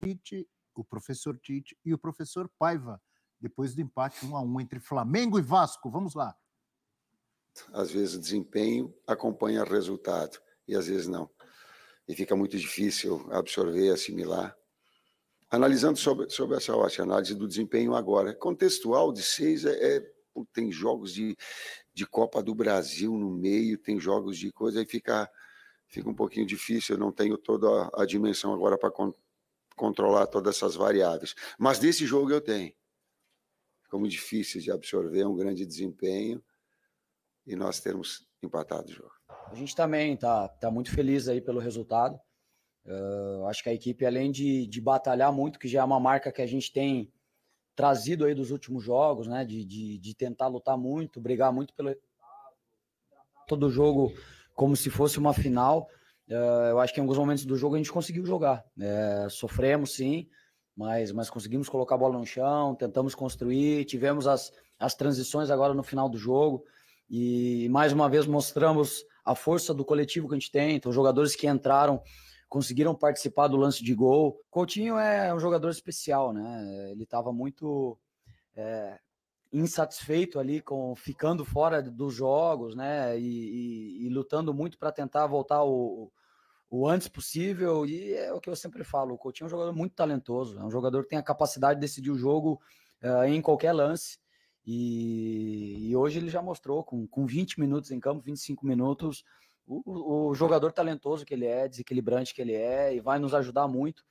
Tite, o professor Tite e o professor Paiva, depois do empate 1-1 entre Flamengo e Vasco. Vamos lá. Às vezes o desempenho acompanha o resultado e às vezes não. E fica muito difícil absorver, assimilar. Analisando sobre essa ótica, análise do desempenho agora, contextual de 6 tem jogos de Copa do Brasil no meio, tem jogos de coisa, aí fica um pouquinho difícil, eu não tenho toda a dimensão agora para controlar todas essas variáveis. Mas desse jogo eu tenho. Ficou muito difícil de absorver um grande desempenho e nós termos empatado o jogo. A gente também tá muito feliz aí pelo resultado. Acho que a equipe, além de batalhar muito, que já é uma marca que a gente tem trazido aí dos últimos jogos, né? De tentar lutar muito, brigar muito pelo todo jogo como se fosse uma final. Eu acho que em alguns momentos do jogo a gente conseguiu jogar. Sofremos, sim, mas conseguimos colocar a bola no chão, tentamos construir, tivemos as transições agora no final do jogo e mais uma vez mostramos a força do coletivo que a gente tem. Então, os jogadores que entraram conseguiram participar do lance de gol. Coutinho é um jogador especial, né? Ele estava muito insatisfeito ali ficando fora dos jogos, né? E lutando muito para tentar voltar o antes possível. E é o que eu sempre falo, o Coutinho é um jogador muito talentoso, é um jogador que tem a capacidade de decidir o jogo em qualquer lance. E hoje ele já mostrou, com 20 minutos em campo, 25 minutos, o jogador talentoso que ele é, desequilibrante que ele é, e vai nos ajudar muito.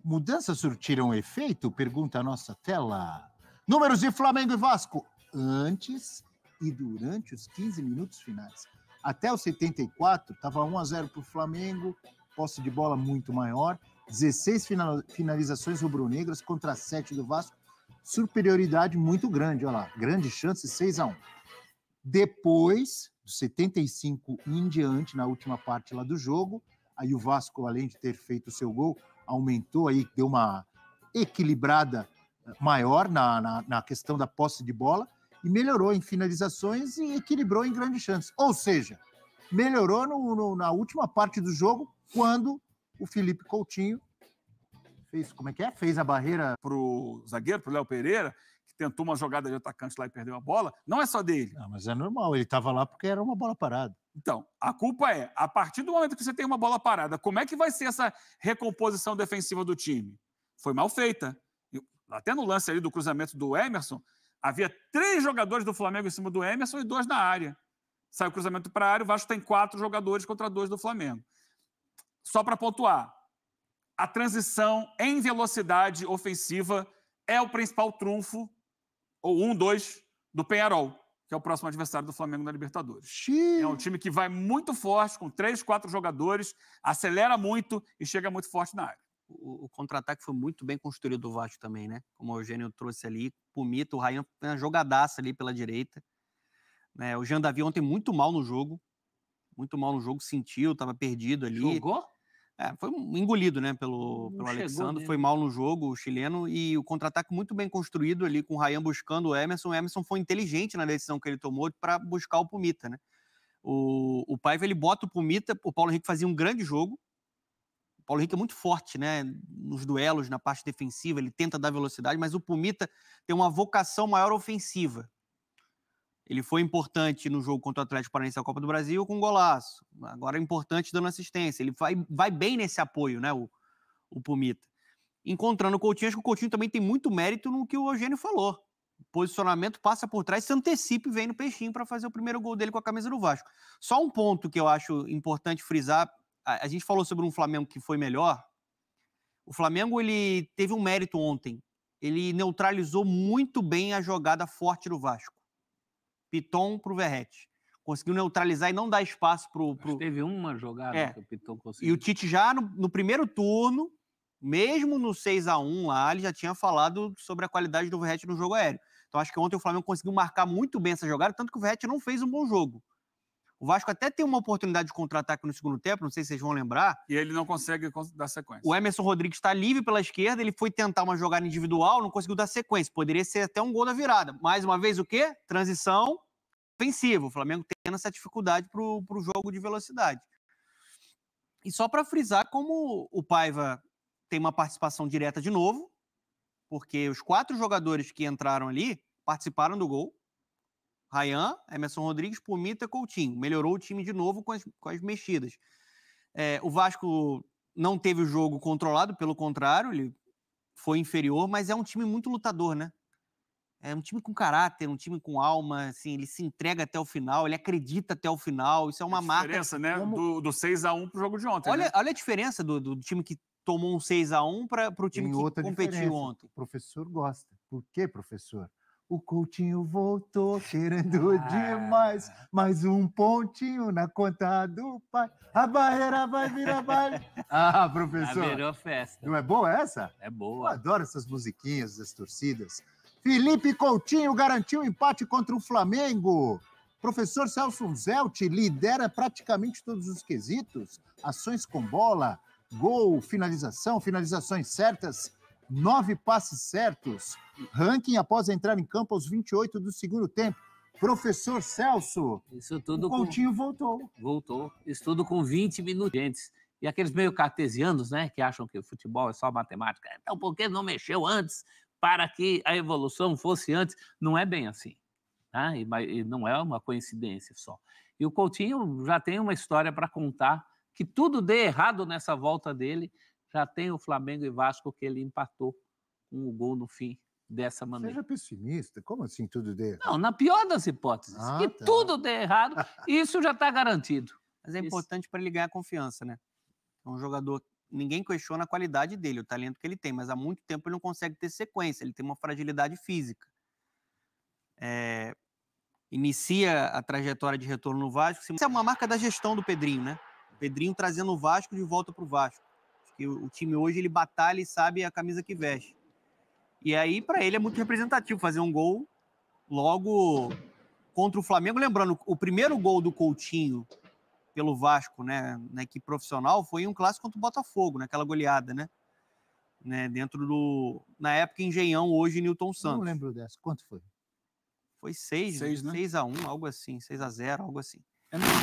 Mudanças surtiram efeito? Pergunta a nossa tela. Números de Flamengo e Vasco antes e durante os 15 minutos finais. Até os 74, estava 1-0 para o Flamengo, posse de bola muito maior, 16 finalizações rubro-negras contra 7 do Vasco, superioridade muito grande, olha lá, grande chance, 6-1. Depois, dos 75 em diante, na última parte lá do jogo, aí o Vasco, além de ter feito o seu gol, aumentou aí, deu uma equilibrada maior na questão da posse de bola e melhorou em finalizações e equilibrou em grandes chances. Ou seja, melhorou na última parte do jogo, quando o Felipe Coutinho fez a barreira pro zagueiro, pro Léo Pereira, que tentou uma jogada de atacante lá e perdeu a bola. Não é só dele. Não, mas é normal, ele estava lá porque era uma bola parada. Então, a culpa é, a partir do momento que você tem uma bola parada, como é que vai ser essa recomposição defensiva do time? Foi mal feita. Até no lance ali do cruzamento do Emerson, havia 3 jogadores do Flamengo em cima do Emerson e 2 na área. Sai o cruzamento para a área, o Vasco tem 4 jogadores contra 2 do Flamengo. Só para pontuar, a transição em velocidade ofensiva é o principal trunfo, ou 1-2, do Peñarol, que é o próximo adversário do Flamengo na Libertadores. Xiii. É um time que vai muito forte, com 3, 4 jogadores, acelera muito e chega muito forte na área. O contra-ataque foi muito bem construído do Vasco também, né? Como o Eugênio trouxe ali, Pumita, o Ryan foi uma jogadaça ali pela direita. O Jean Davi ontem muito mal no jogo, sentiu, estava perdido ali. Jogou? Foi engolido, né, pelo Alexandre, mesmo. foi mal no jogo, o chileno, e o contra-ataque muito bem construído ali, com o Ryan buscando o Emerson foi inteligente na decisão que ele tomou para buscar o Pumita, né? O Paiva, ele bota o Pumita, o Paulo Henrique fazia um grande jogo, o Paulo Henrique é muito forte, né, nos duelos, na parte defensiva, ele tenta dar velocidade, mas o Pumita tem uma vocação maior ofensiva. Ele foi importante no jogo contra o Atlético Paranaense da Copa do Brasil com um golaço. Agora é importante dando assistência. Ele vai bem nesse apoio, né, o Pumita. Encontrando o Coutinho, acho que o Coutinho também tem muito mérito no que o Eugênio falou. O posicionamento passa por trás, se antecipa e vem no peixinho para fazer o primeiro gol dele com a camisa do Vasco. Só um ponto que eu acho importante frisar. A gente falou sobre um Flamengo que foi melhor. O Flamengo, ele teve um mérito ontem. Ele neutralizou muito bem a jogada forte do Vasco. Piton pro Verratti. Conseguiu neutralizar e não dar espaço pro... Teve uma jogada que o Piton conseguiu. E o Tite já no primeiro turno, mesmo no 6-1 lá, ele já tinha falado sobre a qualidade do Verratti no jogo aéreo. Então acho que ontem o Flamengo conseguiu marcar muito bem essa jogada, tanto que o Verratti não fez um bom jogo. O Vasco até tem uma oportunidade de contra-ataque no segundo tempo, não sei se vocês vão lembrar. E ele não consegue dar sequência. O Emerson Rodrigues está livre pela esquerda, ele foi tentar uma jogada individual, não conseguiu dar sequência. Poderia ser até um gol da virada. Mais uma vez, o quê? Transição ofensiva. O Flamengo tendo essa dificuldade para o jogo de velocidade. E só para frisar como o Paiva tem uma participação direta de novo, porque os 4 jogadores que entraram ali participaram do gol. Ryan, Emerson Rodrigues, Pumita, Coutinho. Melhorou o time de novo com as mexidas. O Vasco não teve o jogo controlado, pelo contrário, ele foi inferior, mas é um time muito lutador, né? É um time com caráter, um time com alma, assim, ele se entrega até o final, ele acredita até o final, isso é uma marca... A diferença, né, do 6-1 pro jogo de ontem, olha, né? Olha a diferença do time que tomou um 6-1 para o time que competiu ontem. O professor gosta. Por quê, professor? O Coutinho voltou querendo demais. Mais um pontinho na conta do pai. A barreira vai virar baile. Ah, professor. Virou festa. Não é boa essa? É Eu boa. adoro essas musiquinhas das torcidas. Felipe Coutinho garantiu o empate contra o Flamengo. Professor Celso Zelt lidera praticamente todos os quesitos. Ações com bola, gol, finalização, finalizações certas, 9 passes certos. Ranking após entrar em campo aos 28 do segundo tempo. Professor Celso, Isso tudo o Coutinho voltou. Voltou. Isso tudo com 20 minutos. E aqueles meio cartesianos, né, que acham que o futebol é só matemática. Então, por que não mexeu antes para que a evolução fosse antes? Não é bem assim. Tá? E não é uma coincidência só. E o Coutinho já tem uma história para contar, que tudo dê errado nessa volta dele. Já tem o Flamengo e Vasco que ele empatou com o gol no fim dessa maneira. Seja pessimista. Como assim tudo dê errado? Não, na pior das hipóteses, que tá. tudo dê errado, isso já está garantido. Mas é importante para ele ganhar confiança, né? É um jogador, ninguém questiona a qualidade dele, o talento que ele tem, mas há muito tempo ele não consegue ter sequência, ele tem uma fragilidade física. Inicia a trajetória de retorno no Vasco. Isso é uma marca da gestão do Pedrinho, né? O Pedrinho trazendo o Vasco de volta para o Vasco. Acho que o time hoje ele batalha e sabe a camisa que veste. E aí, para ele, é muito representativo fazer um gol logo contra o Flamengo. Lembrando, o primeiro gol do Coutinho pelo Vasco, né, na equipe profissional, foi um clássico contra o Botafogo, naquela goleada, né? Dentro do... Na época, Engenhão, hoje Newton Santos. Não lembro dessa. Quanto foi? Foi 6, né? 6-1, algo assim, 6-0, algo assim.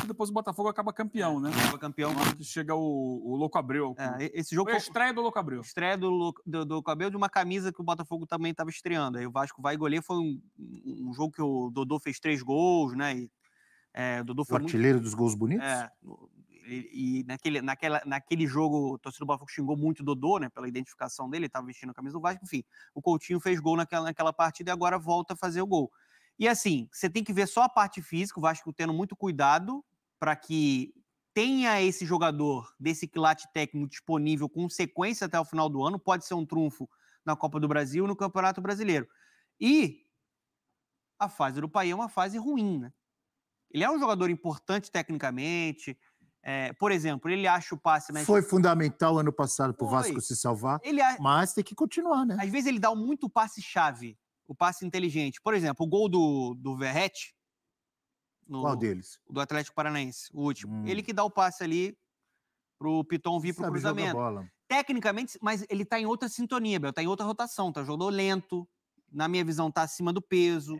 Depois o Botafogo acaba campeão, né? Acaba campeão. Chega o Louco Abreu. Esse jogo foi a estreia do Louco Abreu. Estreia do Louco Abreu de uma camisa que o Botafogo também estava estreando. Aí o Vasco vai golear. Foi um jogo que o Dodô fez 3 gols, né? O Dodô foi o artilheiro dos gols bonitos? E naquele jogo, o torcedor do Botafogo xingou muito o Dodô, né? Pela identificação dele, ele estava vestindo a camisa do Vasco. Enfim, o Coutinho fez gol naquela partida e agora volta a fazer o gol. E assim, você tem que ver só a parte física, o Vasco tendo muito cuidado para que tenha esse jogador desse quilate técnico disponível com sequência até o final do ano. Pode ser um trunfo na Copa do Brasil e no Campeonato Brasileiro. E a fase do Payet é uma fase ruim, né? Ele é um jogador importante tecnicamente. Por exemplo, ele acha o passe... Foi fundamental ano passado para o Vasco se salvar, mas tem que continuar, né? Às vezes ele dá muito passe-chave, o passe inteligente. Por exemplo, o gol do Verratti. Qual deles? Do Atlético Paranaense, o último. Ele que dá o passe ali pro Piton vir pro cruzamento. Tecnicamente, mas ele tá em outra sintonia, Bel, tá em outra rotação, tá jogador lento, na minha visão tá acima do peso.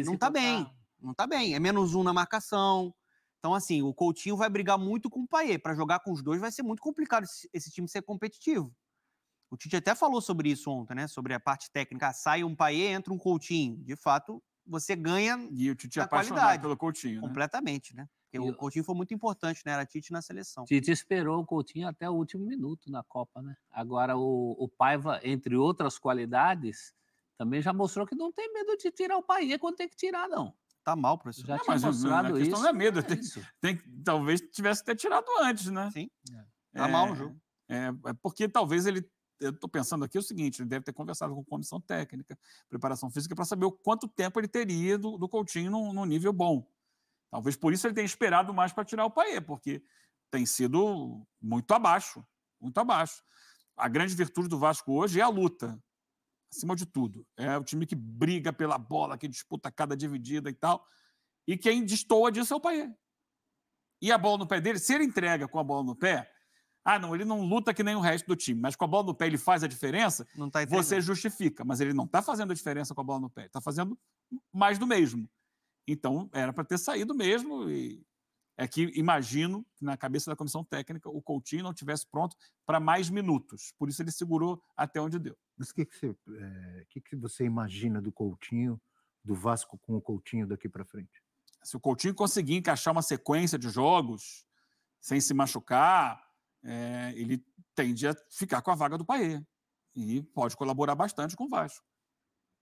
Não tá bem, não tá bem. É -1 na marcação. Então, assim, o Coutinho vai brigar muito com o Payet. Para jogar com os dois vai ser muito complicado esse time ser competitivo. O Tite até falou sobre isso ontem, né? Sobre a parte técnica. Sai um Payet, entra um Coutinho. De fato, você ganha e o Tite é apaixonado pelo Coutinho, completamente, né? Porque o Coutinho foi muito importante, né? Era Tite na seleção. Tite esperou o Coutinho até o último minuto na Copa, né? Agora, o Paiva, entre outras qualidades, também já mostrou que não tem medo de tirar o Payet quando tem que tirar, não. Tá mal, professor. Já tinha mostrado a questão isso. Não é medo. Talvez tivesse que ter tirado antes, né? Sim. Tá mal no jogo. Porque talvez ele... Eu estou pensando aqui o seguinte, ele deve ter conversado com comissão técnica, preparação física, para saber o quanto tempo ele teria do Coutinho num nível bom. Talvez por isso ele tenha esperado mais para tirar o Payet, porque tem sido muito abaixo, muito abaixo. A grande virtude do Vasco hoje é a luta, acima de tudo. É o time que briga pela bola, que disputa cada dividida e tal, e quem destoa disso é o Payet. E a bola no pé dele, se ele entrega com a bola no pé... não, ele não luta que nem o resto do time, mas com a bola no pé ele faz a diferença, você justifica, mas ele não está fazendo a diferença com a bola no pé, está fazendo mais do mesmo. Então, era para ter saído mesmo e é que imagino que na cabeça da comissão técnica o Coutinho não tivesse pronto para mais minutos. Por isso ele segurou até onde deu. Mas o que você imagina do Coutinho, do Vasco com o Coutinho daqui para frente? Se o Coutinho conseguir encaixar uma sequência de jogos sem se machucar, ele tende a ficar com a vaga do Payet. E pode colaborar bastante com o Vasco.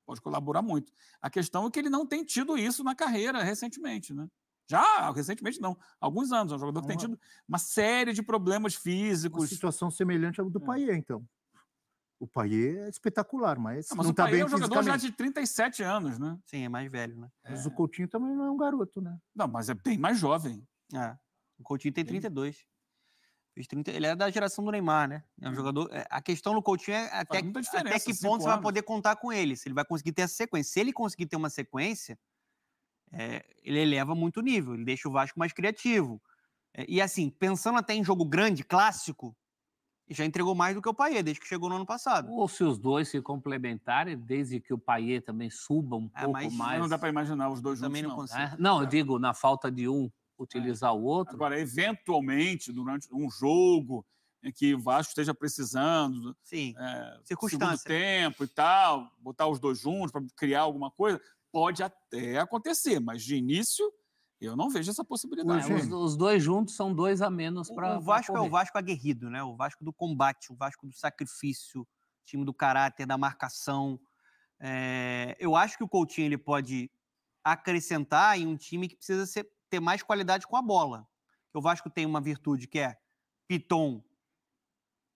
Pode colaborar muito. A questão é que ele não tem tido isso na carreira recentemente, né? Já, recentemente não, há alguns anos. É um jogador que tem tido uma série de problemas físicos. Uma situação semelhante ao do Payet, então. O Payet é espetacular, mas mas não está bem fisicamente. É um jogador já fisicamente. de 37 anos, né? Sim, é mais velho, né? Mas o Coutinho também não é um garoto, né? Não, mas é bem mais jovem. O Coutinho tem 32. Ele é da geração do Neymar, né? É um jogador. A questão do Coutinho é até que ponto você vai poder contar com ele, se ele vai conseguir ter essa sequência. Se ele conseguir ter uma sequência, ele eleva muito o nível, ele deixa o Vasco mais criativo. E assim, pensando até em jogo grande, clássico, já entregou mais do que o Payet, desde que chegou no ano passado. Ou se os dois se complementarem, desde que o Payet também suba um pouco mais. Não dá para imaginar os dois também juntos, não consigo. Não, eu digo, na falta de um utilizar o outro. Agora, eventualmente, durante um jogo em que o Vasco esteja precisando, circunstância, segundo tempo e tal, botar os dois juntos para criar alguma coisa, pode até acontecer, mas de início eu não vejo essa possibilidade. Os dois juntos são dois a menos para. O Vasco é o Vasco aguerrido, né? O Vasco do combate, o Vasco do sacrifício, time do caráter, da marcação. Eu acho que o Coutinho ele pode acrescentar em um time que precisa ter mais qualidade com a bola. O Vasco tem uma virtude que é Piton,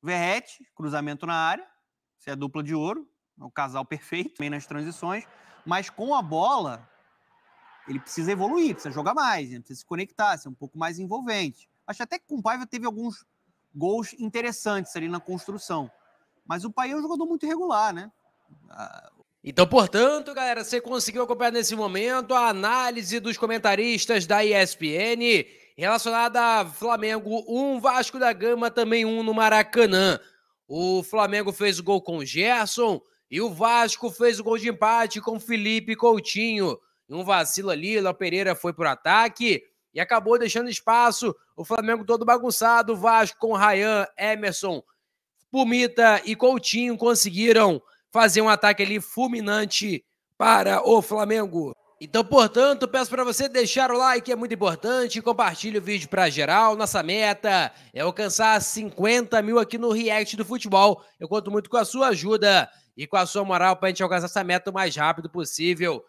Verratti, cruzamento na área, isso é a dupla de ouro, é o casal perfeito, também nas transições, mas com a bola ele precisa evoluir, precisa jogar mais, precisa se conectar, ser um pouco mais envolvente. Acho até que com o Paiva teve alguns gols interessantes ali na construção, mas o Payet é um jogador muito irregular, né? Então, portanto, galera, você conseguiu acompanhar nesse momento a análise dos comentaristas da ESPN relacionada a Flamengo 1, Vasco da Gama também 1 no Maracanã. O Flamengo fez o gol com o Gerson e o Vasco fez o gol de empate com o Felipe Coutinho. Em um vacilo ali, o Léo Pereira foi pro ataque e acabou deixando espaço. O Flamengo todo bagunçado, o Vasco com Ryan, Emerson, Pumita e Coutinho conseguiram fazer um ataque ali fulminante para o Flamengo. Então, portanto, peço para você deixar o like, é muito importante, compartilhe o vídeo para geral. Nossa meta é alcançar 50 mil aqui no React do Futebol. Eu conto muito com a sua ajuda e com a sua moral para a gente alcançar essa meta o mais rápido possível.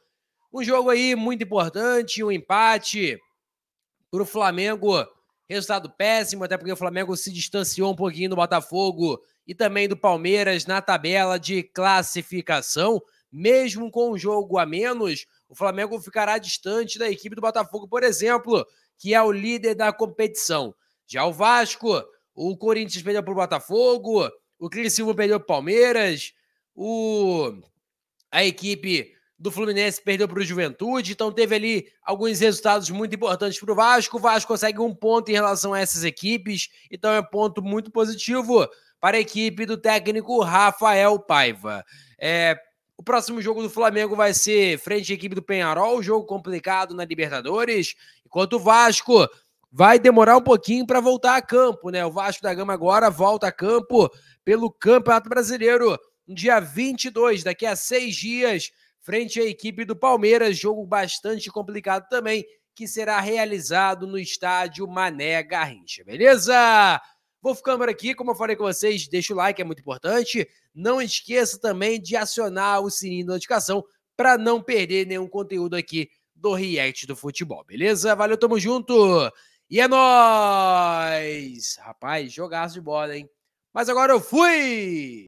Um jogo aí muito importante, um empate para o Flamengo. Resultado péssimo, até porque o Flamengo se distanciou um pouquinho do Botafogo e também do Palmeiras na tabela de classificação. Mesmo com um jogo a menos, o Flamengo ficará distante da equipe do Botafogo, por exemplo, que é o líder da competição. Já o Vasco, o Corinthians perdeu para o Botafogo, o Criciúma perdeu para o Palmeiras, a equipe do Fluminense perdeu para o Juventude, então teve ali alguns resultados muito importantes para o Vasco. O Vasco consegue um ponto em relação a essas equipes, então é um ponto muito positivo para a equipe do técnico Rafael Paiva. O próximo jogo do Flamengo vai ser frente à equipe do Peñarol, jogo complicado na Libertadores, enquanto o Vasco vai demorar um pouquinho para voltar a campo, né? O Vasco da Gama agora volta a campo pelo Campeonato Brasileiro, no dia 22, daqui a 6 dias, frente à equipe do Palmeiras, jogo bastante complicado também, que será realizado no estádio Mané Garrincha, beleza? Vou ficando por aqui, como eu falei com vocês, deixa o like, é muito importante. Não esqueça também de acionar o sininho de notificação para não perder nenhum conteúdo aqui do React do Futebol, beleza? Valeu, tamo junto! E é nóis! Rapaz, jogaço de bola, hein? Mas agora eu fui!